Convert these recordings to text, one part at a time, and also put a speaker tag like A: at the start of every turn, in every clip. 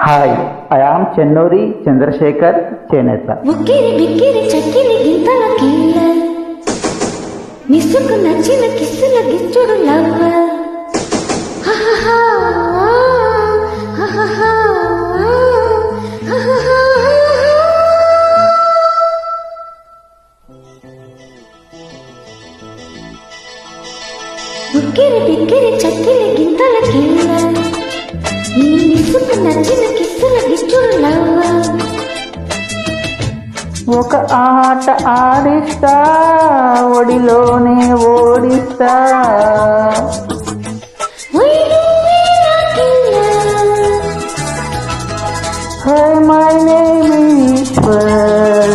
A: Hi, I am Chennuri Chandrasekhar, చేనేత.
B: ఉక్కిరి బిక్కిరి చక్కిరి గింతల కిల్ల మిస్సుకు నచ్చిన కిస్సుల గిచ్చుడు లవ్వ ఉక్కిరి బిక్కిరి చక్కిరి గింతల కిల్ల నీ మిస్సుకు నచ్చిన కిస్సుల గిచ్చుడు లవ్వ.
A: ఒక ఆట ఆడిస్తా, ఒడిలోనే ఓడిస్తా. Hi, my name Eeshwar.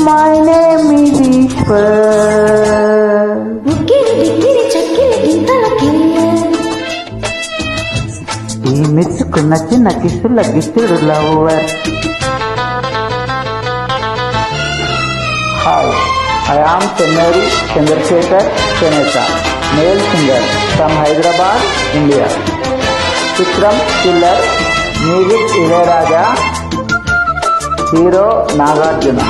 A: My name is Eeshwar. ఈ మిస్సుకు నచ్చిన కిస్సుల గిచ్చుడు lover. Hi, I am Chennuri Chandrasekhar, చేనేత, male singer from Hyderabad, India. చిత్రం killer, music Ilaiyaraaja, hero Nagarjuna.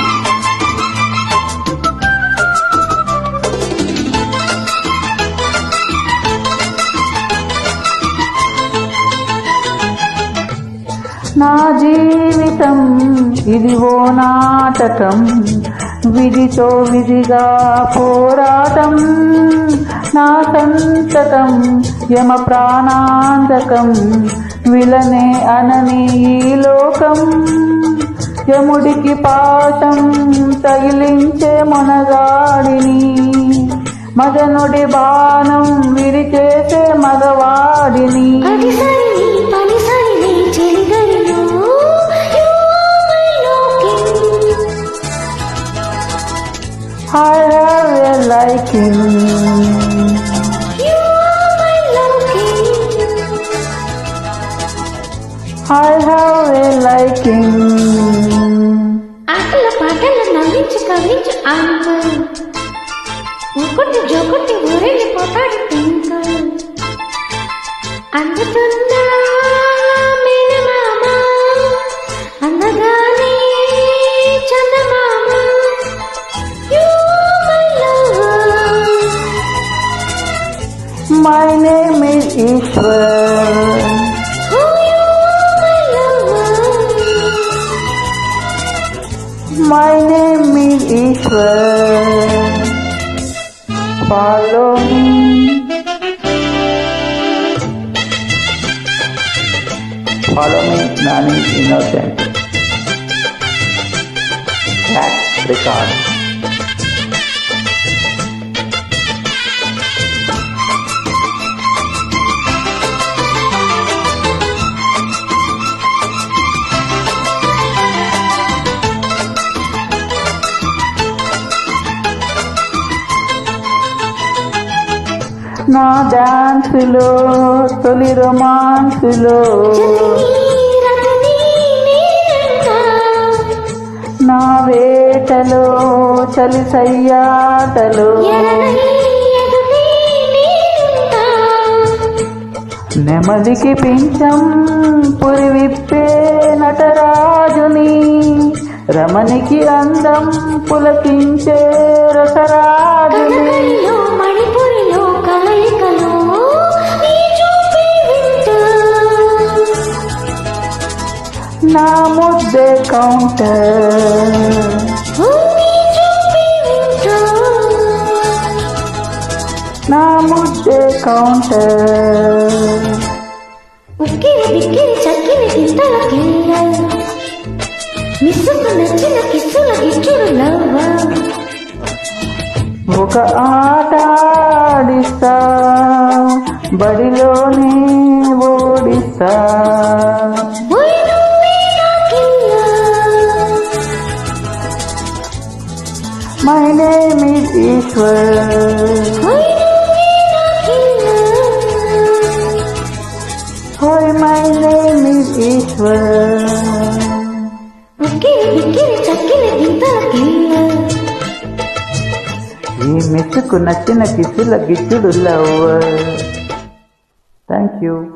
A: నా జీవితం ఇది ఓ నాటకం, విధితో విధిగా పోరాటం. నా సంతకం యమ ప్రాణాంతకం, విలనే అనని ఈ లోకం. యముడికి పాశం తగిలించే మొనగాడిని, మదనుడి బాణం విరిచేసే మగవాడిని. I have a liking.
B: You are my liking.
A: I have a liking.
B: ఆటల పాటల నవ్వించి కవించి అంకుల్, ఊకొట్టి జోకొట్టి ఊరెళ్ళిపోతాడు పింకుల్. అందుతుందా మేనమామ, అందగానే చందమామ.
A: My name is Ishwar. My name is Ishwar. Follow me. Follow me, Nani Innocent. Track record. నా డాన్సులో తొలి రొమాన్సులో, నా వేటలో చలి సయ్యాటలో, నెమలికి పింఛం పురి విప్పే నటరాజుని, రమణికి అందం పులకించే రసరాజుని. నా ముద్దే కౌంటర్, నా ముద్దే కౌంటర్.
B: ఉక్కిరి బిక్కిరి చక్కిరి గింతల కిల్ల మిస్సుకు నచ్చిన కిస్సుల గిచ్చుడు లవ్వ.
A: ఒక ఆట ఆడిస్తా, బడిలోనే ఓడిస్తా. My name is Ishwar. Hi, my name is Ishwar.
B: ఉక్కిరి బిక్కిరి చక్కిరి గింతల కిల్ల
A: ఈ మిస్సుకు నచ్చిన కిస్సుల గిచ్చుడు లవ్. Thank you.